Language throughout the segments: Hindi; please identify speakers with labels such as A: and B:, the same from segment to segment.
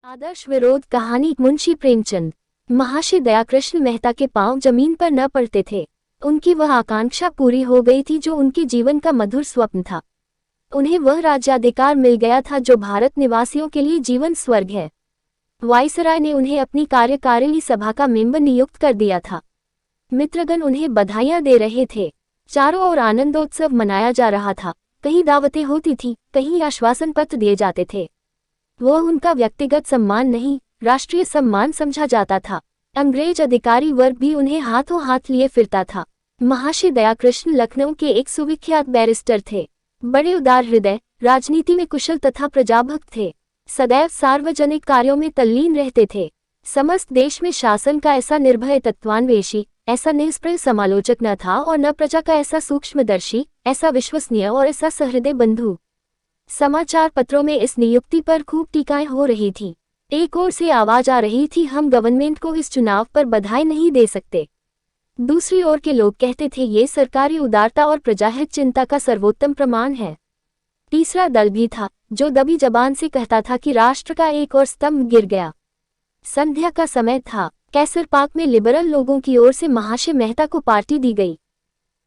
A: आदर्श विरोध कहानी। मुंशी प्रेमचंद महर्षि दयाकृष्ण मेहता के पांव जमीन पर न पड़ते थे। उनकी वह आकांक्षा पूरी हो गई थी जो उनके जीवन का मधुर स्वप्न था। उन्हें वह राज्याधिकार मिल गया था जो भारत निवासियों के लिए जीवन स्वर्ग है। वायसराय ने उन्हें अपनी कार्यकारिणी सभा का मेंबर नियुक्त कर दिया था। मित्रगण उन्हें बधाइयां दे रहे थे। चारों ओर आनंदोत्सव मनाया जा रहा था। कहीं दावतें होती थीं, कहीं आश्वासन पत्र दिए जाते थे। वह उनका व्यक्तिगत सम्मान नहीं, राष्ट्रीय सम्मान समझा जाता था। अंग्रेज अधिकारी वर्ग भी उन्हें हाथों हाथ लिए फिरता था। महर्षि दयाकृष्ण लखनऊ के एक सुविख्यात बैरिस्टर थे। बड़े उदार हृदय, राजनीति में कुशल तथा प्रजाभक्त थे। सदैव सार्वजनिक कार्यों में तल्लीन रहते थे। समस्त देश में शासन का ऐसा निर्भय तत्वान्वेषी, ऐसा निष्प्रय समालोचक न था और न प्रजा का ऐसा सूक्ष्मदर्शी, ऐसा विश्वसनीय और ऐसा सहृदय बंधु। समाचार पत्रों में इस नियुक्ति पर खूब टीकाएं हो रही थीं। एक ओर से आवाज आ रही थी, हम गवर्नमेंट को इस चुनाव पर बधाई नहीं दे सकते। दूसरी ओर के लोग कहते थे, ये सरकारी उदारता और प्रजाहित चिंता का सर्वोत्तम प्रमाण है। तीसरा दल भी था जो दबी जबान से कहता था कि राष्ट्र का एक और स्तंभ गिर गया। संध्या का समय था। कैसर पार्क में लिबरल लोगों की ओर से महर्षि मेहता को पार्टी दी गई।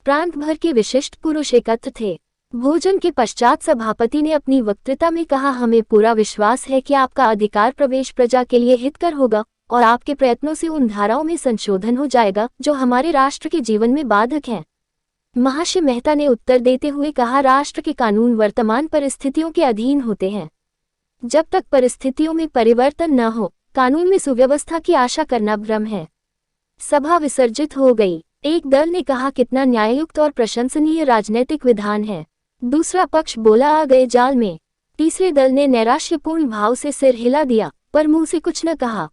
A: प्रांत भर के विशिष्ट पुरुष एकत्र थे। भोजन के पश्चात सभापति ने अपनी वक्तृता में कहा, हमें पूरा विश्वास है कि आपका अधिकार प्रवेश प्रजा के लिए हितकर होगा और आपके प्रयत्नों से उन धाराओं में संशोधन हो जाएगा जो हमारे राष्ट्र के जीवन में बाधक हैं। महर्षि मेहता ने उत्तर देते हुए कहा, राष्ट्र के कानून वर्तमान परिस्थितियों के अधीन होते हैं। जब तक परिस्थितियों में परिवर्तन न हो, कानून में सुव्यवस्था की आशा करना भ्रम है। सभा विसर्जित हो गई। एक दल ने कहा, कितना न्याययुक्त और प्रशंसनीय राजनीतिक विधान है। दूसरा पक्ष बोला, आ गए जाल में। तीसरे दल ने नैराश्यपूर्ण भाव से सिर हिला दिया पर मुंह से कुछ न कहा।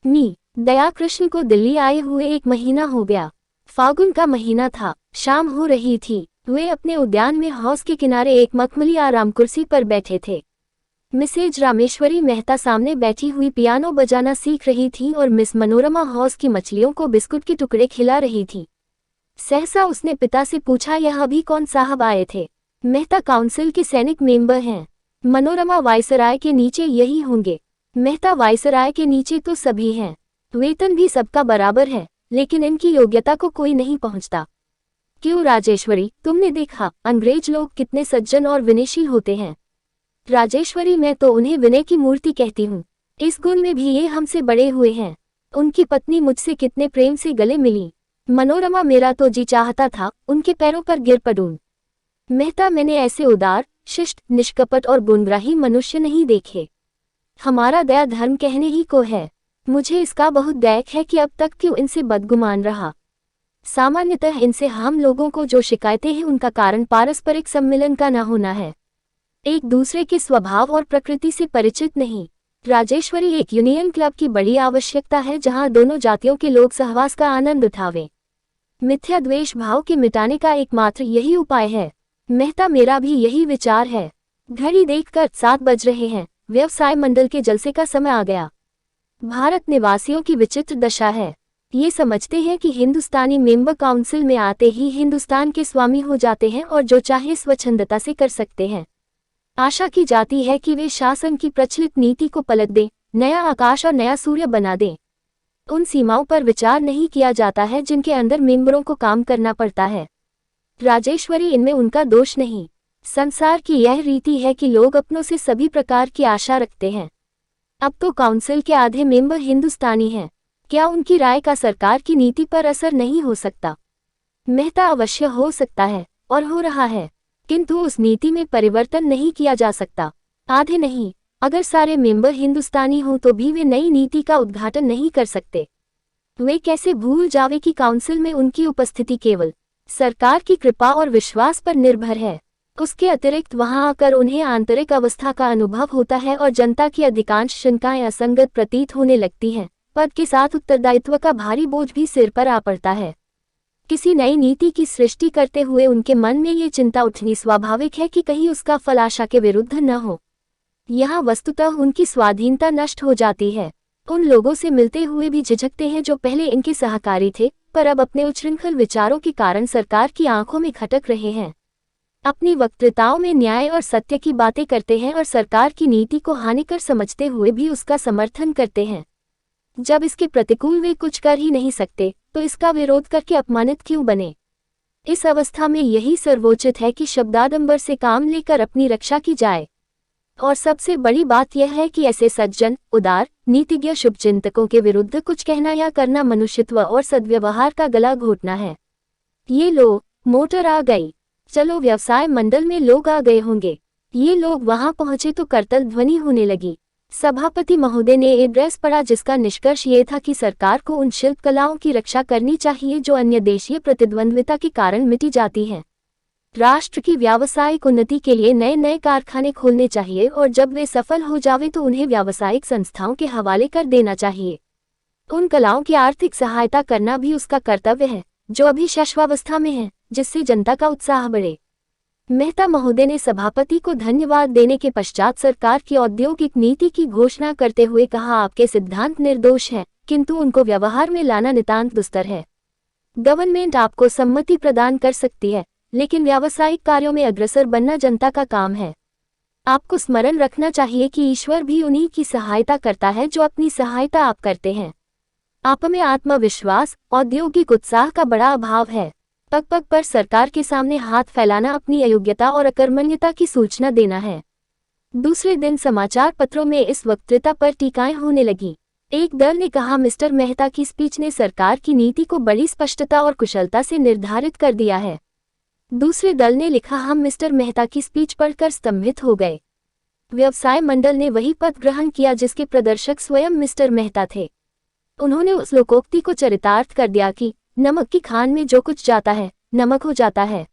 A: दयाकृष्ण को दिल्ली आए हुए 1 महीना हो गया। फागुन का महीना था। शाम हो रही थी। वे अपने उद्यान में हौज के किनारे एक मखमली आराम कुर्सी पर बैठे थे। मिसेज रामेश्वरी मेहता सामने बैठी हुई पियानो बजाना सीख रही थी और मिस मनोरमा हौज की मछलियों को बिस्कुट के टुकड़े खिला रही थी। सहसा उसने पिता से पूछा, यह अभी कौन साहब आए थे? मेहता काउंसिल के सैनिक मेंबर हैं। मनोरमा वायसराय के नीचे यही होंगे। मेहता वायसराय के नीचे तो सभी हैं। वेतन भी सबका बराबर है, लेकिन इनकी योग्यता को कोई नहीं पहुंचता। क्यों राजेश्वरी, तुमने देखा अंग्रेज लोग कितने सज्जन और विनयशील होते हैं। राजेश्वरी, मैं तो उन्हें विनय की मूर्ति कहती हूँ। इस गुण में भी ये हमसे बड़े हुए हैं। उनकी पत्नी मुझसे कितने प्रेम से गले मिली। मनोरमा, मेरा तो जी चाहता था उनके पैरों पर गिर पड़ूं। मेहता, मैंने ऐसे उदार, शिष्ट, निष्कपट और गुणग्राही मनुष्य नहीं देखे। हमारा दया धर्म कहने ही को है। मुझे इसका बहुत दैख है कि अब तक क्यों इनसे बदगुमान रहा। सामान्यतः इनसे हम लोगों को जो शिकायतें हैं उनका कारण पारस्परिक सम्मिलन का न होना है, एक दूसरे के स्वभाव और प्रकृति से परिचित नहीं। राजेश्वरी, एक यूनियन क्लब की बड़ी आवश्यकता है जहां दोनों जातियों के लोग सहवास का आनंद उठावें। मिथ्या द्वेष भाव के मिटाने का एकमात्र यही उपाय है। मेहता, मेरा भी यही विचार है। घड़ी देखकर 7 बज रहे हैं। व्यवसाय मंडल के जलसे का समय आ गया। भारत निवासियों की विचित्र दशा है। ये समझते हैं कि हिंदुस्तानी मेंबर काउंसिल में आते ही हिंदुस्तान के स्वामी हो जाते हैं और जो चाहे स्वच्छंदता से कर सकते हैं। आशा की जाती है कि वे शासन की प्रचलित नीति को पलट दें, नया आकाश और नया सूर्य बना दें। उन सीमाओं पर विचार नहीं किया जाता है जिनके अंदर मेंबरों को काम करना पड़ता है। राजेश्वरी, इनमें उनका दोष नहीं। संसार की यह रीति है कि लोग अपनों से सभी प्रकार की आशा रखते हैं। अब तो काउंसिल के आधे मेंबर हिंदुस्तानी हैं। क्या उनकी राय का सरकार की नीति पर असर नहीं हो सकता? मेहता, अवश्य हो सकता है और हो रहा है, किंतु उस नीति में परिवर्तन नहीं किया जा सकता। आधे नहीं, अगर सारे मेंबर हिंदुस्तानी हों तो भी वे नई नीति का उद्घाटन नहीं कर सकते। वे कैसे भूल जावे कि काउंसिल में उनकी उपस्थिति केवल सरकार की कृपा और विश्वास पर निर्भर है। उसके अतिरिक्त वहां आकर उन्हें आंतरिक अवस्था का अनुभव होता है और जनता की अधिकांश शंकाएं असंगत प्रतीत होने लगती हैं। पद के साथ उत्तरदायित्व का भारी बोझ भी सिर पर आ पड़ता है। किसी नई नीति की सृष्टि करते हुए उनके मन में ये चिंता उठनी स्वाभाविक है कि कहीं उसका फल आशा के विरुद्ध न हो। यहाँ वस्तुतः उनकी स्वाधीनता नष्ट हो जाती है। उन लोगों से मिलते हुए भी झिझकते हैं जो पहले इनके सहकारी थे पर अब अपने उच्छृंखल विचारों के कारण सरकार की आंखों में खटक रहे हैं। अपनी वक्तृताओं में न्याय और सत्य की बातें करते हैं और सरकार की नीति को हानिकर समझते हुए भी उसका समर्थन करते हैं। जब इसके प्रतिकूल वे कुछ कर ही नहीं सकते तो इसका विरोध करके अपमानित क्यों बने। इस अवस्था में यही सर्वोचित है कि शब्दाडंबर से काम लेकर अपनी रक्षा की जाए। और सबसे बड़ी बात यह है कि ऐसे सज्जन, उदार, नीतिज्ञ शुभचिंतकों के विरुद्ध कुछ कहना या करना मनुष्यत्व और सद्व्यवहार का गला घोटना है। ये लो, मोटर आ गई। चलो, व्यवसाय मंडल में लोग आ गए होंगे। ये लोग वहां पहुंचे तो करतल ध्वनि होने लगी। सभापति महोदय ने एड्रेस पढ़ा जिसका निष्कर्ष ये था कि सरकार को उन शिल्प कलाओं की रक्षा करनी चाहिए जो अन्य देशीय प्रतिद्वंद्विता के कारण मिटी जाती हैं। राष्ट्र की व्यावसायिक उन्नति के लिए नए नए कारखाने खोलने चाहिए और जब वे सफल हो जावे तो उन्हें व्यावसायिक संस्थाओं के हवाले कर देना चाहिए। उन कलाओं की आर्थिक सहायता करना भी उसका कर्तव्य है जो अभी शैशवावस्था में है, जिससे जनता का उत्साह बढ़े। मेहता महोदय ने सभापति को धन्यवाद देने के पश्चात सरकार की औद्योगिक नीति की घोषणा करते हुए कहा, आपके सिद्धांत निर्दोष हैं, किंतु उनको व्यवहार में लाना नितांत दुस्तर है। गवर्नमेंट आपको सम्मति प्रदान कर सकती है, लेकिन व्यावसायिक कार्यों में अग्रसर बनना जनता का काम है। आपको स्मरण रखना चाहिए कि ईश्वर भी उन्हीं की सहायता करता है जो अपनी सहायता आप करते हैं। आप में आत्मविश्वास, औद्योगिक उत्साह का बड़ा अभाव है। पग पग पर सरकार के सामने हाथ फैलाना अपनी अयोग्यता और अकर्मण्यता की सूचना देना है। दूसरे दिन समाचार पत्रों में इस वक्तृता पर टीकाएं होने लगी। एक दल ने कहा, मिस्टर मेहता की स्पीच ने सरकार की नीति को बड़ी स्पष्टता और कुशलता से निर्धारित कर दिया है। दूसरे दल ने लिखा, हम मिस्टर मेहता की स्पीच पढ़कर स्तंभित हो गए। व्यवसाय मंडल ने वही पद ग्रहण किया जिसके प्रदर्शक स्वयं मिस्टर मेहता थे। उन्होंने उस लोकोक्ति को चरितार्थ कर दिया कि नमक की खान में जो कुछ जाता है नमक हो जाता है।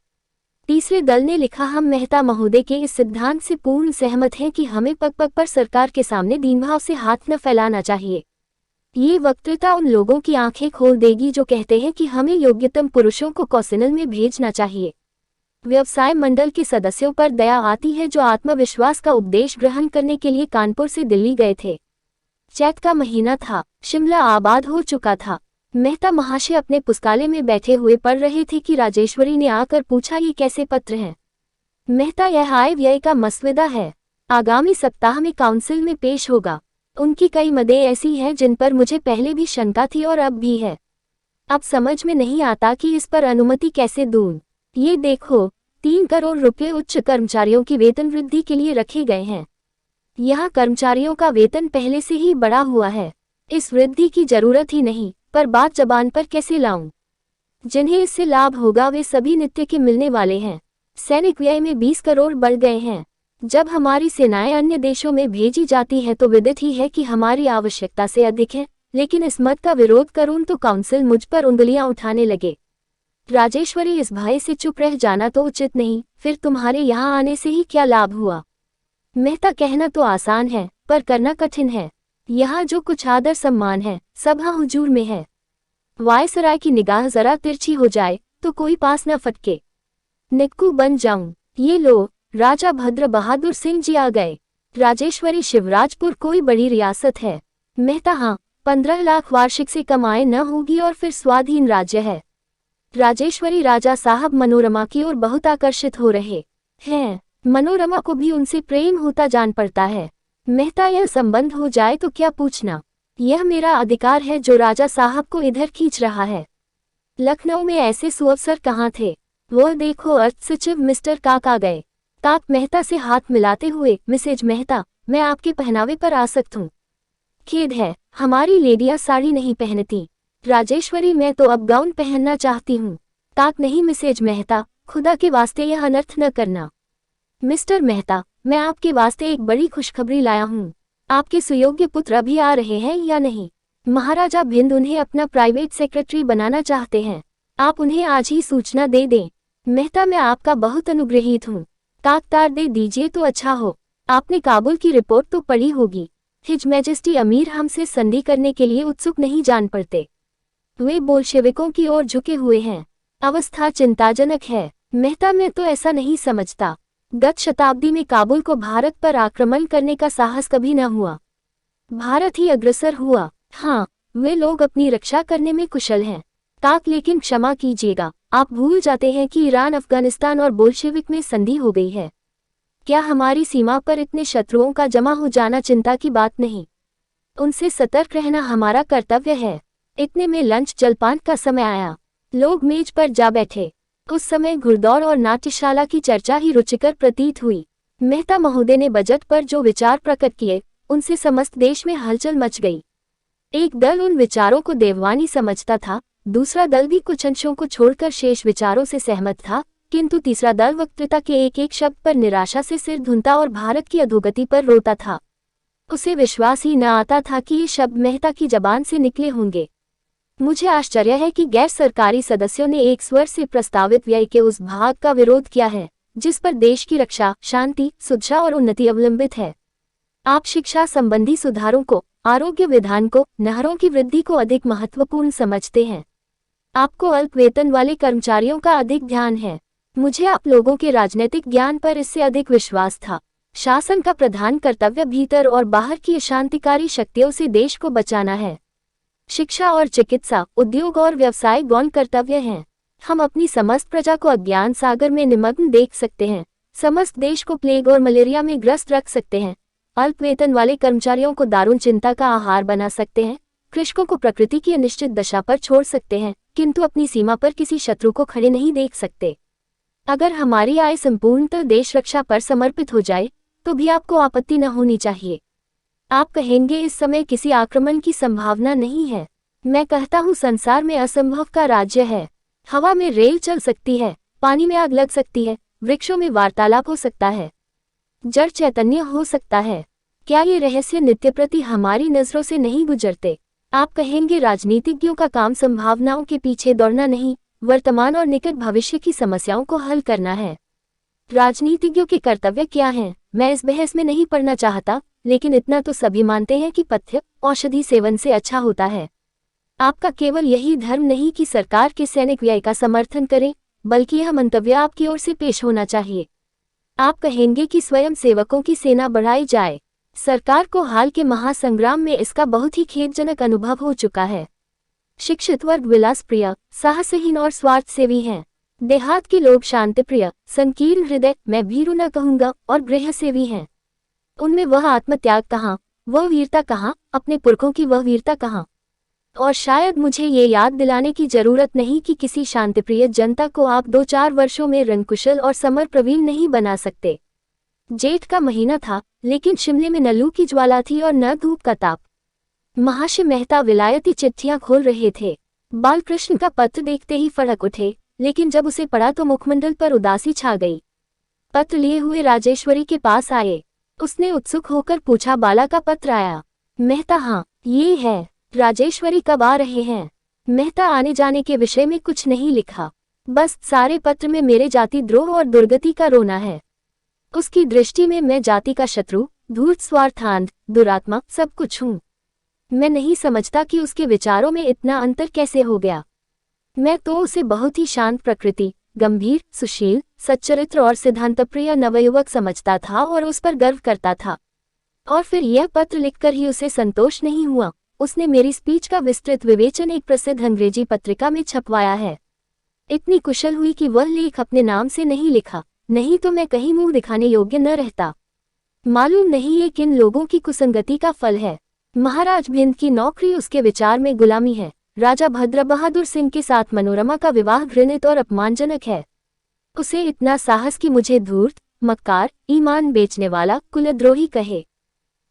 A: तीसरे दल ने लिखा, हम मेहता महोदय के इस सिद्धांत से पूर्ण सहमत हैं कि हमें पग पग पर सरकार के सामने दीनभाव से हाथ न फैलाना चाहिए। ये वक्तृता उन लोगों की आंखें खोल देगी जो कहते हैं कि हमें योग्यतम पुरुषों को कौंसिल में भेजना चाहिए। व्यवसाय मंडल के सदस्यों पर दया आती है जो आत्मविश्वास का उपदेश ग्रहण करने के लिए कानपुर से दिल्ली गए थे। चैत का महीना था, शिमला आबाद हो चुका था। मेहता महाशय अपने पुस्तकालय में बैठे हुए पढ़ रहे थे कि राजेश्वरी ने आकर पूछा, ये कैसे पत्र हैं? मेहता, यह आय व्यय का मसवदा है, आगामी सप्ताह में काउंसिल में पेश होगा। उनकी कई मदें ऐसी हैं जिन पर मुझे पहले भी शंका थी और अब भी है। अब समझ में नहीं आता कि इस पर अनुमति कैसे दूं। ये देखो, 3 करोड़ रुपए उच्च कर्मचारियों की वेतन वृद्धि के लिए रखे गए हैं। यहाँ कर्मचारियों का वेतन पहले से ही बढ़ा हुआ है, इस वृद्धि की जरूरत ही नहीं, पर बात जबान पर कैसे लाऊं? जिन्हें इससे लाभ होगा वे सभी नित्य के मिलने वाले हैं। सैनिक व्यय में 20 करोड़ बढ़ गए हैं। जब हमारी सेनाएं अन्य देशों में भेजी जाती है तो विदित ही है कि हमारी आवश्यकता से अधिक है, लेकिन इस मत का विरोध करूं तो काउंसिल मुझ पर उंगलियां उठाने लगे। राजेश्वरी, इस भय से चुप रह जाना तो उचित नहीं, फिर तुम्हारे यहाँ आने से ही क्या लाभ हुआ? मेहता, कहना तो आसान है पर करना कठिन है। यहाँ जो कुछ आदर सम्मान है सब हाँ हुजूर में है। वायसराय की निगाह जरा तिरछी हो जाए तो कोई पास न फटके, निक्कू बन जाऊं। ये लो, राजा भद्र बहादुर सिंह जी आ गए। राजेश्वरी, शिवराजपुर कोई बड़ी रियासत है? मेहता, हाँ, 15 लाख वार्षिक से कम आय न होगी और फिर स्वाधीन राज्य है। राजेश्वरी, राजा साहब मनोरमा की ओर बहुत आकर्षित हो रहे हैं। मनोरमा को भी उनसे प्रेम होता जान पड़ता है। मेहता, यह संबंध हो जाए तो क्या पूछना, यह मेरा अधिकार है जो राजा साहब को इधर खींच रहा है। लखनऊ में ऐसे सुअवसर कहाँ थे? वह देखो, अर्थ सचिव मिस्टर काक आ गए। काक मेहता से हाथ मिलाते हुए, मिसेज मेहता, मैं आपके पहनावे पर आसक्त हूँ। खेद है, हमारी लेडियां साड़ी नहीं पहनती। राजेश्वरी, मैं तो अब गाउन पहनना चाहती हूँ। काक, नहीं मिसेज मेहता, खुदा के वास्ते यह अनर्थ न करना। मिस्टर मेहता, मैं आपके वास्ते एक बड़ी खुशखबरी लाया हूँ। आपके सुयोग्य पुत्र अभी आ रहे हैं या नहीं? महाराजा भिंद उन्हें अपना प्राइवेट सेक्रेटरी बनाना चाहते हैं। आप उन्हें आज ही सूचना दे दें। मेहता, मैं आपका बहुत अनुग्रहित हूँ। काक, तार दे दीजिए तो अच्छा हो। आपने काबुल की रिपोर्ट तो पढ़ी होगी। हिज मैजेस्टी अमीर हमसे संधि करने के लिए उत्सुक नहीं जान पड़ते। वे बोल्शेविकों की ओर झुके हुए हैं। अवस्था चिंताजनक है। मेहता, मैं तो ऐसा नहीं समझता। गत शताब्दी में काबुल को भारत पर आक्रमण करने का साहस कभी न हुआ। भारत ही अग्रसर हुआ। हाँ, वे लोग अपनी रक्षा करने में कुशल हैं। काक, लेकिन क्षमा कीजिएगा, आप भूल जाते हैं कि ईरान, अफगानिस्तान और बोल्शेविक में संधि हो गई है। क्या हमारी सीमा पर इतने शत्रुओं का जमा हो जाना चिंता की बात नहीं? उनसे सतर्क रहना हमारा कर्तव्य है। इतने में लंच जलपान का समय आया। लोग मेज पर जा बैठे। उस समय घुड़दौड़ और नाट्यशाला की चर्चा ही रुचिकर प्रतीत हुई। मेहता महोदय ने बजट पर जो विचार प्रकट किए, उनसे समस्त देश में हलचल मच गई। एक दल उन विचारों को देववाणी समझता था, दूसरा दल भी कुछ अंशों को छोड़कर शेष विचारों से सहमत था, किंतु तीसरा दल वक्तृता के एक एक शब्द पर निराशा से सिर धुनता और भारत की अधोगति पर रोता था। उसे विश्वास ही न आता था कि ये शब्द मेहता की जबान से निकले होंगे। मुझे आश्चर्य है कि गैर सरकारी सदस्यों ने एक स्वर से प्रस्तावित व्यय के उस भाग का विरोध किया है जिस पर देश की रक्षा, शांति, सुरक्षा और उन्नति अवलंबित है। आप शिक्षा संबंधी सुधारों को, आरोग्य विधान को, नहरों की वृद्धि को अधिक महत्वपूर्ण समझते हैं। आपको अल्प वेतन वाले कर्मचारियों का अधिक ध्यान है। मुझे आप लोगों के राजनीतिक ज्ञान पर इससे अधिक विश्वास था। शासन का प्रधान कर्तव्य भीतर और बाहर की अशांतिकारी शक्तियों से देश को बचाना है। शिक्षा और चिकित्सा, उद्योग और व्यवसाय गौण कर्तव्य हैं। हम अपनी समस्त प्रजा को अज्ञान सागर में निमग्न देख सकते हैं, समस्त देश को प्लेग और मलेरिया में ग्रस्त रख सकते हैं, अल्प वेतन वाले कर्मचारियों को दारुण चिंता का आहार बना सकते हैं, कृषकों को प्रकृति की अनिश्चित दशा पर छोड़ सकते हैं, किंतु अपनी सीमा पर किसी शत्रु को खड़े नहीं देख सकते। अगर हमारी आय संपूर्णतः देश रक्षा पर समर्पित हो जाए तो भी आपको आपत्ति न होनी चाहिए। आप कहेंगे इस समय किसी आक्रमण की संभावना नहीं है। मैं कहता हूँ संसार में असंभव का राज्य है। हवा में रेल चल सकती है, पानी में आग लग सकती है, वृक्षों में वार्तालाप हो सकता है, जड़ चैतन्य हो सकता है। क्या ये रहस्य नित्य प्रति हमारी नजरों से नहीं गुजरते? आप कहेंगे राजनीतिज्ञों का काम संभावनाओं के पीछे दौड़ना नहीं, वर्तमान और निकट भविष्य की समस्याओं को हल करना है। राजनीतिज्ञों के कर्तव्य क्या हैं? मैं इस बहस में नहीं पड़ना चाहता, लेकिन इतना तो सभी मानते हैं कि पथ्य औषधि सेवन से अच्छा होता है। आपका केवल यही धर्म नहीं कि सरकार के सैनिक व्यय का समर्थन करें, बल्कि यह मंतव्य आपकी ओर से पेश होना चाहिए। आप कहेंगे कि स्वयं सेवकों की सेना बढ़ाई जाए। सरकार को हाल के महासंग्राम में इसका बहुत ही खेदजनक अनुभव हो चुका है। शिक्षित वर्ग विलासप्रिय, साहसहीन और स्वार्थ सेवी हैं। देहात के लोग शांतिप्रिय, संकीर्ण हृदय, मैं भीरू न कहूंगा, और गृह सेवी हैं। उनमें वह आत्मत्याग कहाँ, वह वीरता कहाँ, अपने पुरखों की वह वीरता कहाँ? और शायद मुझे ये याद दिलाने की जरूरत नहीं कि किसी शांतिप्रिय जनता को आप 2-4 वर्षों में रंगकुशल और समर प्रवीण नहीं बना सकते। जेठ का महीना था, लेकिन शिमले में न लू की ज्वाला थी और न धूप का ताप। महाशय मेहता विलायती चिट्ठियां खोल रहे थे। बालकृष्ण का पत्र देखते ही फड़क उठे, लेकिन जब उसे पढ़ा तो मुखमंडल पर उदासी छा गई। पत्र लिए हुए राजेश्वरी के पास आए। उसने उत्सुक होकर पूछा, बाला का पत्र आया? मेहता, हाँ, ये है। राजेश्वरी, कब आ रहे हैं? मेहता, आने जाने के विषय में कुछ नहीं लिखा, बस सारे पत्र में मेरे जाति द्रोह और दुर्गति का रोना है। उसकी दृष्टि में मैं जाति का शत्रु, धूर्त, स्वार्थांध, दुरात्मा, सब कुछ हूँ। मैं नहीं समझता कि उसके विचारों में इतना अंतर कैसे हो गया। मैं तो उसे बहुत ही शांत प्रकृति, गंभीर, सुशील, सच्चरित्र और सिद्धांतप्रिय नवयुवक समझता था और उस पर गर्व करता था। और फिर यह पत्र लिखकर ही उसे संतोष नहीं हुआ। उसने मेरी स्पीच का विस्तृत विवेचन एक प्रसिद्ध अंग्रेजी पत्रिका में छपवाया है। इतनी कुशल हुई कि वह लेख अपने नाम से नहीं लिखा, नहीं तो मैं कहीं मुंह दिखाने योग्य न रहता। मालूम नहीं ये किन लोगों की कुसंगति का फल है। महाराज भिंद की नौकरी उसके विचार में गुलामी है। राजा भद्र बहादुर सिंह के साथ मनोरमा का विवाह घृणित और अपमानजनक है। उसे इतना साहस कि मुझे धूर्त, मक्कार, ईमान बेचने वाला, कुलद्रोही कहे।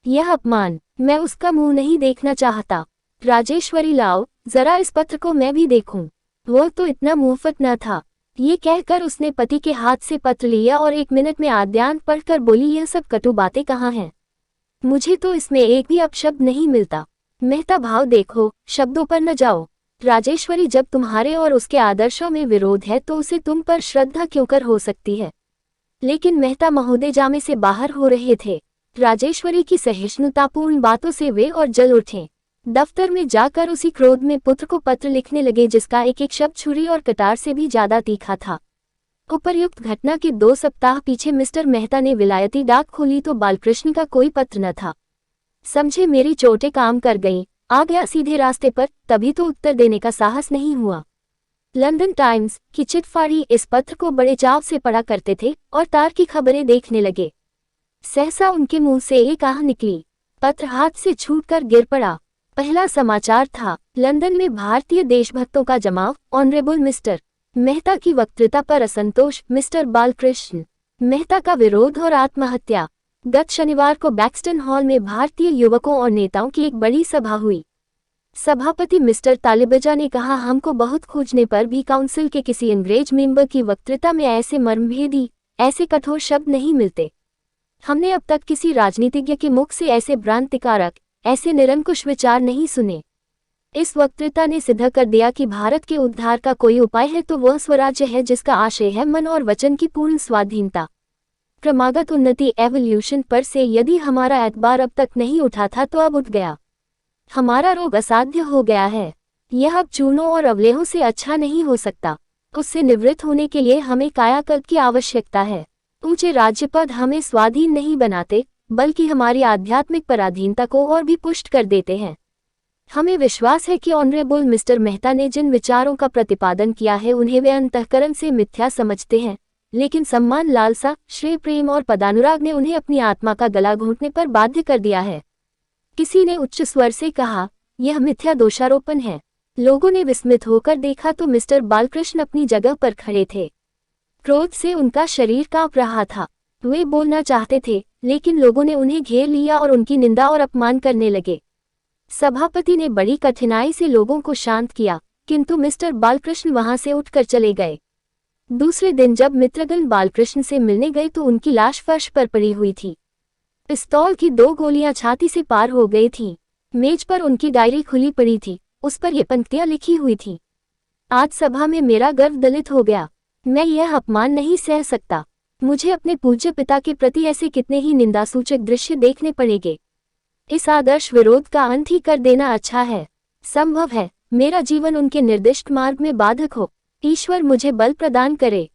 A: यह अपमान, मैं उसका मुंह नहीं देखना चाहता। राजेश्वरी, लाओ जरा इस पत्र को मैं भी देखूं। वो तो इतना मुंहफट न था। ये कहकर उसने पति के हाथ से पत्र लिया और 1 मिनट में आद्यांत पढ़कर बोली, यह सब कटु बातें कहाँ हैं? मुझे तो इसमें एक भी अपशब्द नहीं मिलता। मेहता, भाव देखो, शब्दों पर न जाओ। राजेश्वरी, जब तुम्हारे और उसके आदर्शों में विरोध है तो उसे तुम पर श्रद्धा क्यों कर हो सकती है? लेकिन मेहता महोदय जामे से बाहर हो रहे थे। राजेश्वरी की सहिष्णुतापूर्ण बातों से वे और जल उठे। दफ्तर में जाकर उसी क्रोध में पुत्र को पत्र लिखने लगे जिसका एक एक शब्द छुरी और कटार से भी ज्यादा तीखा था। उपर्युक्त घटना के 2 सप्ताह पीछे मिस्टर मेहता ने विलायती डाक खोली तो बालकृष्ण का कोई पत्र न था। समझे मेरी चोटें काम कर गईं, आ गया सीधे रास्ते पर, तभी तो उत्तर देने का साहस नहीं हुआ। लंदन टाइम्स की चिटफाड़ी इस पत्र को बड़े चाव से पढ़ा करते थे और तार की खबरें देखने लगे। सहसा उनके मुंह से एक आह निकली। पत्र हाथ से छूटकर गिर पड़ा। पहला समाचार था, लंदन में भारतीय देशभक्तों का जमाव, ऑनरेबल मिस्टर मेहता की वक्तृता पर असंतोष, मिस्टर बालकृष्ण मेहता का विरोध और आत्महत्या। गत शनिवार को बैक्सटन हॉल में भारतीय युवकों और नेताओं की एक बड़ी सभा हुई। सभापति मिस्टर तालिबाजा ने कहा, हमको बहुत खोजने पर भी काउंसिल के किसी अंग्रेज मेंबर की वक्तृता में ऐसे मर्मभेदी, ऐसे कठोर शब्द नहीं मिलते। हमने अब तक किसी राजनीतिज्ञ के मुख से ऐसे भ्रांतिकारक, ऐसे निरंकुश विचार नहीं सुने। इस वक्तृता ने सिद्ध कर दिया कि भारत के उद्धार का कोई उपाय है तो वह स्वराज्य है, जिसका आशय है मन और वचन की पूर्ण स्वाधीनता। क्रमागत उन्नति, एवोल्यूशन पर से यदि हमारा एतबार अब तक नहीं उठा था तो अब उठ गया। हमारा रोग असाध्य हो गया है। यह अब चूर्णों और अवलेहों से अच्छा नहीं हो सकता। उससे निवृत्त होने के लिए हमें कायाकल्प की आवश्यकता है। ऊंचे राज्यपद हमें स्वाधीन नहीं बनाते, बल्कि हमारी आध्यात्मिक पराधीनता को और भी पुष्ट कर देते हैं। हमें विश्वास है कि ऑनरेबल मिस्टर मेहता ने जिन विचारों का प्रतिपादन किया है उन्हें वे अंतःकरण से मिथ्या समझते हैं, लेकिन सम्मान, लालसा, श्रेय, प्रेम और पदानुराग ने उन्हें अपनी आत्मा का गला घोंटने पर बाध्य कर दिया है। किसी ने उच्च स्वर से कहा, यह मिथ्या दोषारोपण है। लोगों ने विस्मित होकर देखा तो मिस्टर बालकृष्ण अपनी जगह पर खड़े थे। क्रोध से उनका शरीर कांप रहा था। वे बोलना चाहते थे, लेकिन लोगों ने उन्हें घेर लिया और उनकी निंदा और अपमान करने लगे। सभापति ने बड़ी कठिनाई से लोगों को शांत किया, किंतु मिस्टर बालकृष्ण वहां से उठकर चले गए। दूसरे दिन जब मित्रगण बालकृष्ण से मिलने गए तो उनकी लाश फर्श पर पड़ी हुई थी। पिस्तौल की 2 गोलियां छाती से पार हो गई थीं। मेज पर उनकी डायरी खुली पड़ी थी, उस पर ये पंक्तियां लिखी हुई थीं। आज सभा में मेरा गर्व दलित हो गया। मैं यह अपमान नहीं सह सकता। मुझे अपने पूज्य पिता के प्रति ऐसे कितने ही निंदासूचक दृश्य देखने पड़ेंगे। इस आदर्श विरोध का अंत ही कर देना अच्छा है। संभव है मेरा जीवन उनके निर्दिष्ट मार्ग में बाधक हो। ईश्वर मुझे बल प्रदान करे।